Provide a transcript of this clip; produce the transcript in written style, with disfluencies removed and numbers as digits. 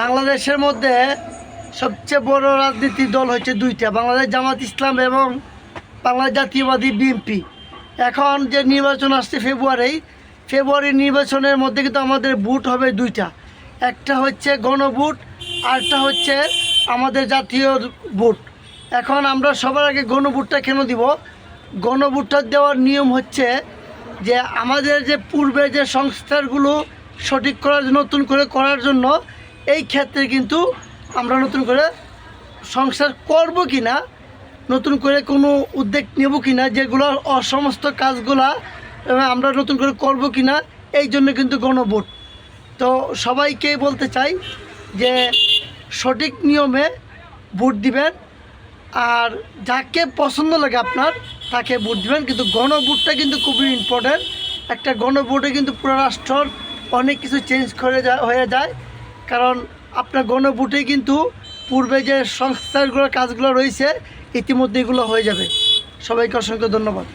বাংলাদেশের মধ্যে সবচেয়ে বড় রাজনীতির দল হচ্ছে দুইটা, বাংলাদেশ জামাত ইসলাম এবং বাংলাদেশ জাতীয়বাদী বিএনপি। এখন যে নির্বাচন আসছে ফেব্রুয়ারি নির্বাচনের মধ্যে কিন্তু আমাদের ভোট হবে দুইটা, একটা হচ্ছে গণভোট, আরটা হচ্ছে আমাদের জাতীয় ভোট। এখন আমরা সবার আগে গণভোটটা কেন দিব? গণভোটটা দেওয়ার নিয়ম হচ্ছে যে আমাদের যে পূর্বে যে সংস্কারগুলো সঠিক করার নতুন করে করার জন্য এই ক্ষেত্রে কিন্তু আমরা নতুন করে সংস্কার করব কি না, নতুন করে কোনো উদ্যোগ নেব কি না, যেগুলো অসমস্ত কাজগুলা আমরা নতুন করে করব কি না, এই জন্য কিন্তু গণভোট। তো সবাইকে বলতে চাই যে সঠিক নিয়মে ভোট দিবেন, আর যাকে পছন্দ লাগে আপনার তাকে ভোট দিবেন। কিন্তু গণভোটটা কিন্তু খুবই ইম্পর্ট্যান্ট। একটা গণভোটে কিন্তু পুরো রাষ্ট্রর অনেক কিছু চেঞ্জ হয়ে যায়, কারণ আপনার গণভোটেই কিন্তু পূর্বে যে সংস্কারগুলো কাজগুলো রয়েছে ইতিমধ্যে এগুলো হয়ে যাবে। সবাইকে অসংখ্য ধন্যবাদ।